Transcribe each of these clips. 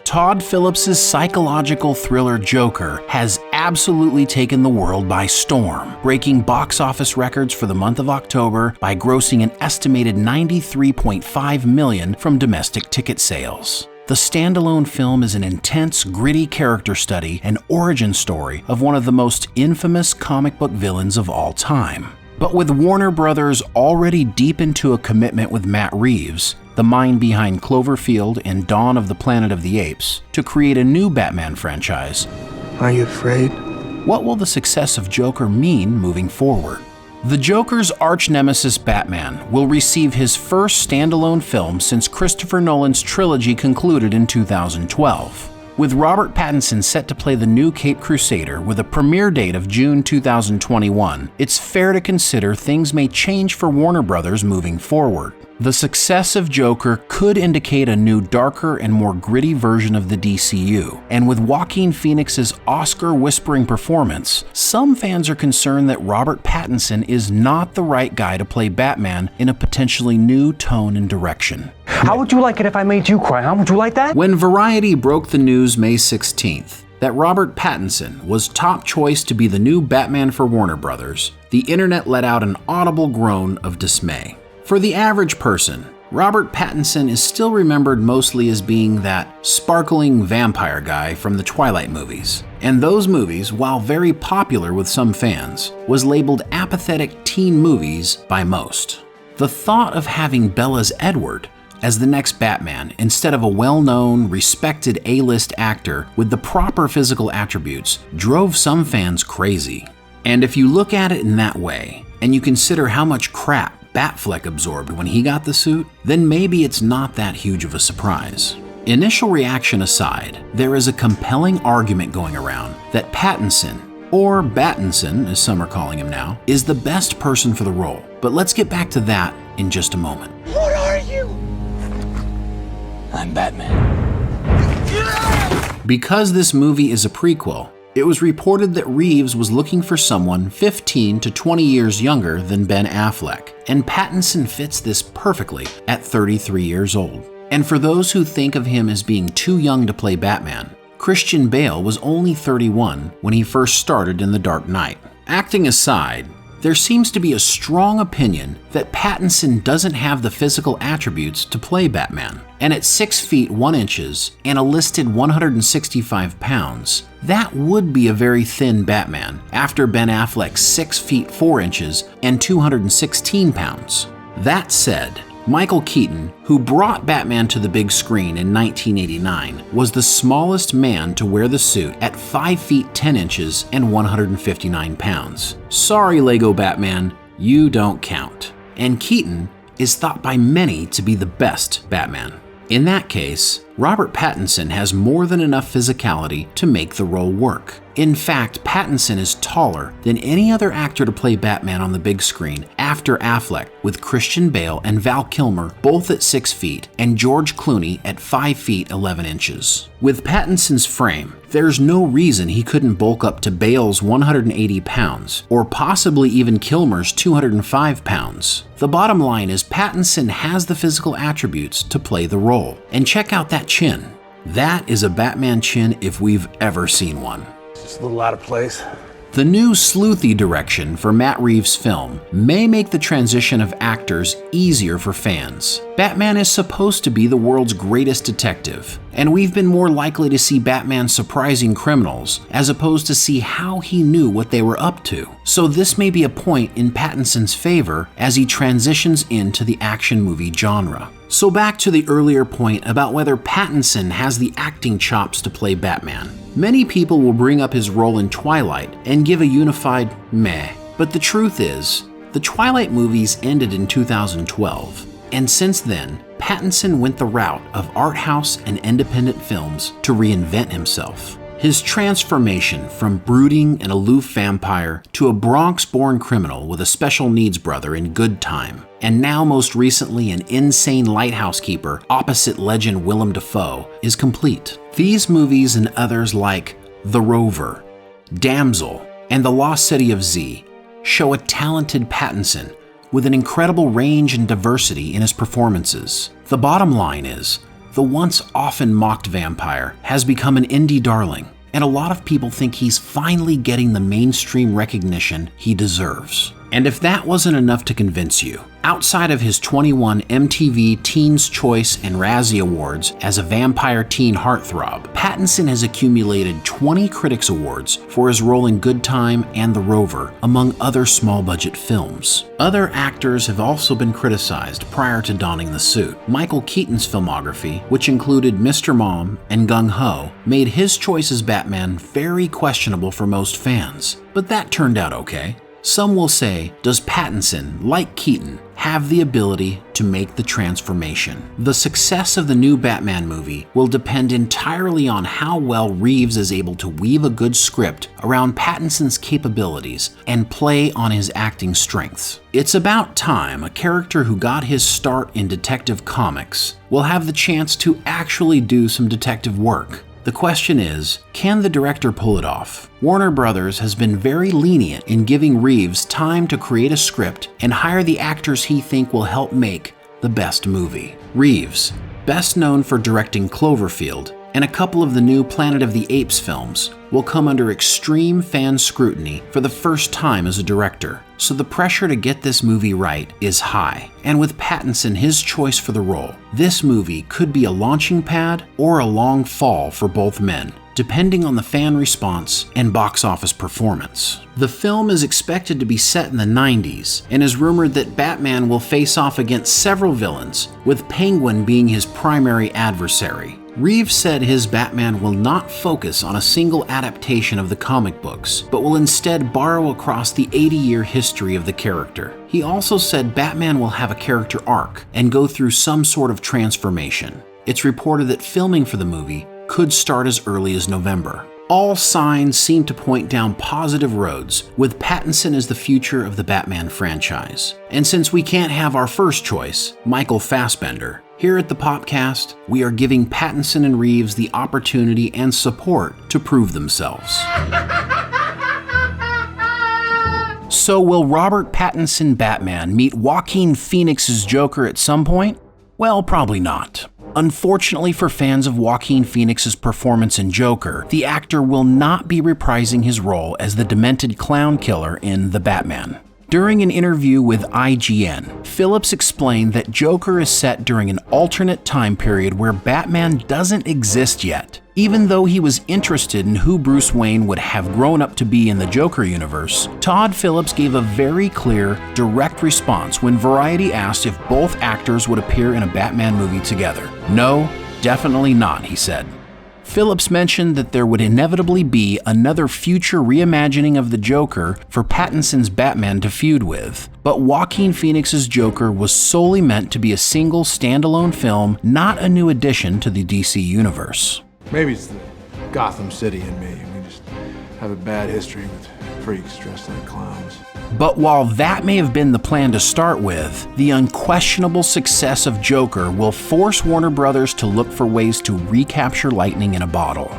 Todd Phillips' psychological thriller Joker has absolutely taken the world by storm, breaking box office records for the month of October by grossing an estimated $93.5 million from domestic ticket sales. The standalone film is an intense, gritty character study and origin story of one of the most infamous comic book villains of all time. But with Warner Brothers already deep into a commitment with Matt Reeves, the mind behind Cloverfield and Dawn of the Planet of the Apes, to create a new Batman franchise, are you afraid? What will the success of Joker mean moving forward? The Joker's arch-nemesis Batman will receive his first standalone film since Christopher Nolan's trilogy concluded in 2012. With Robert Pattinson set to play the new Caped Crusader with a premiere date of June 2021, it's fair to consider things may change for Warner Brothers moving forward. The success of Joker could indicate a new, darker, and more gritty version of the DCU, and with Joaquin Phoenix's Oscar-whispering performance, some fans are concerned that Robert Pattinson is not the right guy to play Batman in a potentially new tone and direction. How would you like it if I made you cry, huh? Would you like that? When Variety broke the news May 16th that Robert Pattinson was top choice to be the new Batman for Warner Brothers, the internet let out an audible groan of dismay. For the average person, Robert Pattinson is still remembered mostly as being that sparkling vampire guy from the Twilight movies. And those movies, while very popular with some fans, was labeled apathetic teen movies by most. The thought of having Bella's Edward as the next Batman instead of a well-known, respected A-list actor with the proper physical attributes drove some fans crazy. And if you look at it in that way, and you consider how much crap Batfleck absorbed when he got the suit, then maybe it's not that huge of a surprise. Initial reaction aside, there is a compelling argument going around that Pattinson, or Battinson as some are calling him now, is the best person for the role. But let's get back to that in just a moment. What are you? I'm Batman. Because this movie is a prequel, it was reported that Reeves was looking for someone 15 to 20 years younger than Ben Affleck, and Pattinson fits this perfectly at 33 years old. And for those who think of him as being too young to play Batman, Christian Bale was only 31 when he first started in The Dark Knight. Acting aside, there seems to be a strong opinion that Pattinson doesn't have the physical attributes to play Batman. And at 6 feet 1 inches and a listed 165 pounds, that would be a very thin Batman after Ben Affleck's 6 feet 4 inches and 216 pounds. That said, Michael Keaton, who brought Batman to the big screen in 1989, was the smallest man to wear the suit at 5 feet 10 inches and 159 pounds. Sorry, Lego Batman, you don't count. And Keaton is thought by many to be the best Batman. In that case, Robert Pattinson has more than enough physicality to make the role work. In fact, Pattinson is taller than any other actor to play Batman on the big screen after Affleck, with Christian Bale and Val Kilmer both at 6 feet and George Clooney at 5 feet 11 inches. With Pattinson's frame, there's no reason he couldn't bulk up to Bale's 180 pounds, or possibly even Kilmer's 205 pounds. The bottom line is Pattinson has the physical attributes to play the role. And check out that chin. That is a Batman chin if we've ever seen one. It's a little out of place. The new sleuthy direction for Matt Reeves' film may make the transition of actors easier for fans. Batman is supposed to be the world's greatest detective, and we've been more likely to see Batman surprising criminals as opposed to see how he knew what they were up to. So this may be a point in Pattinson's favor as he transitions into the action movie genre. So back to the earlier point about whether Pattinson has the acting chops to play Batman. Many people will bring up his role in Twilight and give a unified meh. But the truth is, the Twilight movies ended in 2012, and since then, Pattinson went the route of art house and independent films to reinvent himself. His transformation from brooding and aloof vampire to a Bronx-born criminal with a special needs brother in Good Time, and now most recently an insane lighthouse keeper opposite legend Willem Dafoe, is complete. These movies and others like The Rover, Damsel, and The Lost City of Z show a talented Pattinson with an incredible range and diversity in his performances. The bottom line is, the the once often mocked vampire has become an indie darling, and a lot of people think he's finally getting the mainstream recognition he deserves. And if that wasn't enough to convince you, outside of his 21 MTV Teen's Choice and Razzie Awards as a vampire teen heartthrob, Pattinson has accumulated 20 Critics Awards for his role in Good Time and The Rover, among other small-budget films. Other actors have also been criticized prior to donning the suit. Michael Keaton's filmography, which included Mr. Mom and Gung Ho, made his choice as Batman very questionable for most fans, but that turned out okay. Some will say, does Pattinson, like Keaton, have the ability to make the transformation? The success of the new Batman movie will depend entirely on how well Reeves is able to weave a good script around Pattinson's capabilities and play on his acting strengths. It's about time a character who got his start in Detective Comics will have the chance to actually do some detective work. The question is, can the director pull it off? Warner Brothers has been very lenient in giving Reeves time to create a script and hire the actors he thinks will help make the best movie. Reeves, best known for directing Cloverfield and a couple of the new Planet of the Apes films, will come under extreme fan scrutiny for the first time as a director, so the pressure to get this movie right is high. And with Pattinson his choice for the role, this movie could be a launching pad or a long fall for both men, depending on the fan response and box office performance. The film is expected to be set in the 90s and is rumored that Batman will face off against several villains, with Penguin being his primary adversary. Reeves said his Batman will not focus on a single adaptation of the comic books, but will instead borrow across the 80-year history of the character. He also said Batman will have a character arc and go through some sort of transformation. It's reported that filming for the movie could start as early as November. All signs seem to point down positive roads, with Pattinson as the future of the Batman franchise. And since we can't have our first choice, Michael Fassbender, here at the Popcast, we are giving Pattinson and Reeves the opportunity and support to prove themselves. So will Robert Pattinson Batman meet Joaquin Phoenix's Joker at some point? Well, probably not. Unfortunately for fans of Joaquin Phoenix's performance in Joker, the actor will not be reprising his role as the demented clown killer in The Batman. During an interview with IGN, Phillips explained that Joker is set during an alternate time period where Batman doesn't exist yet. Even though he was interested in who Bruce Wayne would have grown up to be in the Joker universe, Todd Phillips gave a very clear, direct response when Variety asked if both actors would appear in a Batman movie together. No, definitely not, he said. Phillips mentioned that there would inevitably be another future reimagining of the Joker for Pattinson's Batman to feud with, but Joaquin Phoenix's Joker was solely meant to be a single standalone film, not a new addition to the DC universe. Maybe it's the Gotham City in me. We just have a bad history with freaks dressed like clowns. But while that may have been the plan to start with, the unquestionable success of Joker will force Warner Brothers to look for ways to recapture lightning in a bottle.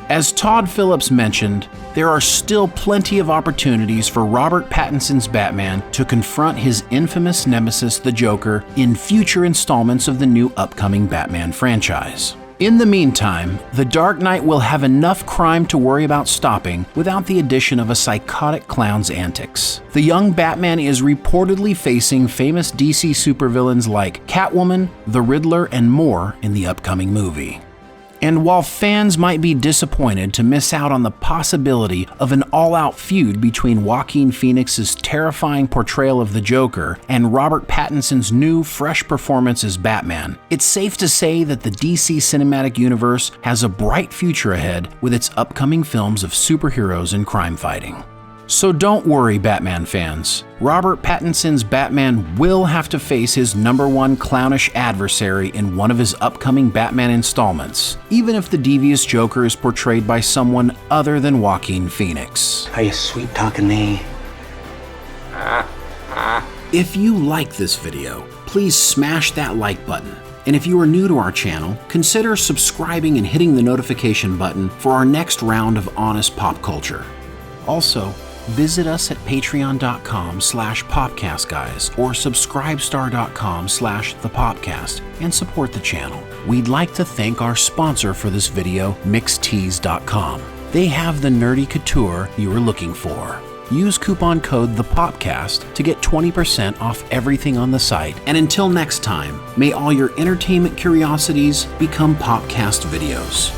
As Todd Phillips mentioned, there are still plenty of opportunities for Robert Pattinson's Batman to confront his infamous nemesis, the Joker, in future installments of the new upcoming Batman franchise. In the meantime, The Dark Knight will have enough crime to worry about stopping without the addition of a psychotic clown's antics. The young Batman is reportedly facing famous DC supervillains like Catwoman, the Riddler, and more in the upcoming movie. And while fans might be disappointed to miss out on the possibility of an all-out feud between Joaquin Phoenix's terrifying portrayal of the Joker and Robert Pattinson's new, fresh performance as Batman, it's safe to say that the DC Cinematic Universe has a bright future ahead with its upcoming films of superheroes and crime fighting. So don't worry, Batman fans. Robert Pattinson's Batman will have to face his #1 clownish adversary in one of his upcoming Batman installments, even if the devious Joker is portrayed by someone other than Joaquin Phoenix. Are you sweet talking me? If you like this video, please smash that like button. And if you are new to our channel, consider subscribing and hitting the notification button for our next round of honest pop culture. Also, Visit us at patreon.com/popcastguys or subscribestar.com/thepopcast and support the channel. We'd like to thank our sponsor for this video, mixtees.com. They have the nerdy couture you were looking for. Use coupon code THEPOPCAST to get 20% off everything on the site. And until next time, may all your entertainment curiosities become Popcast videos.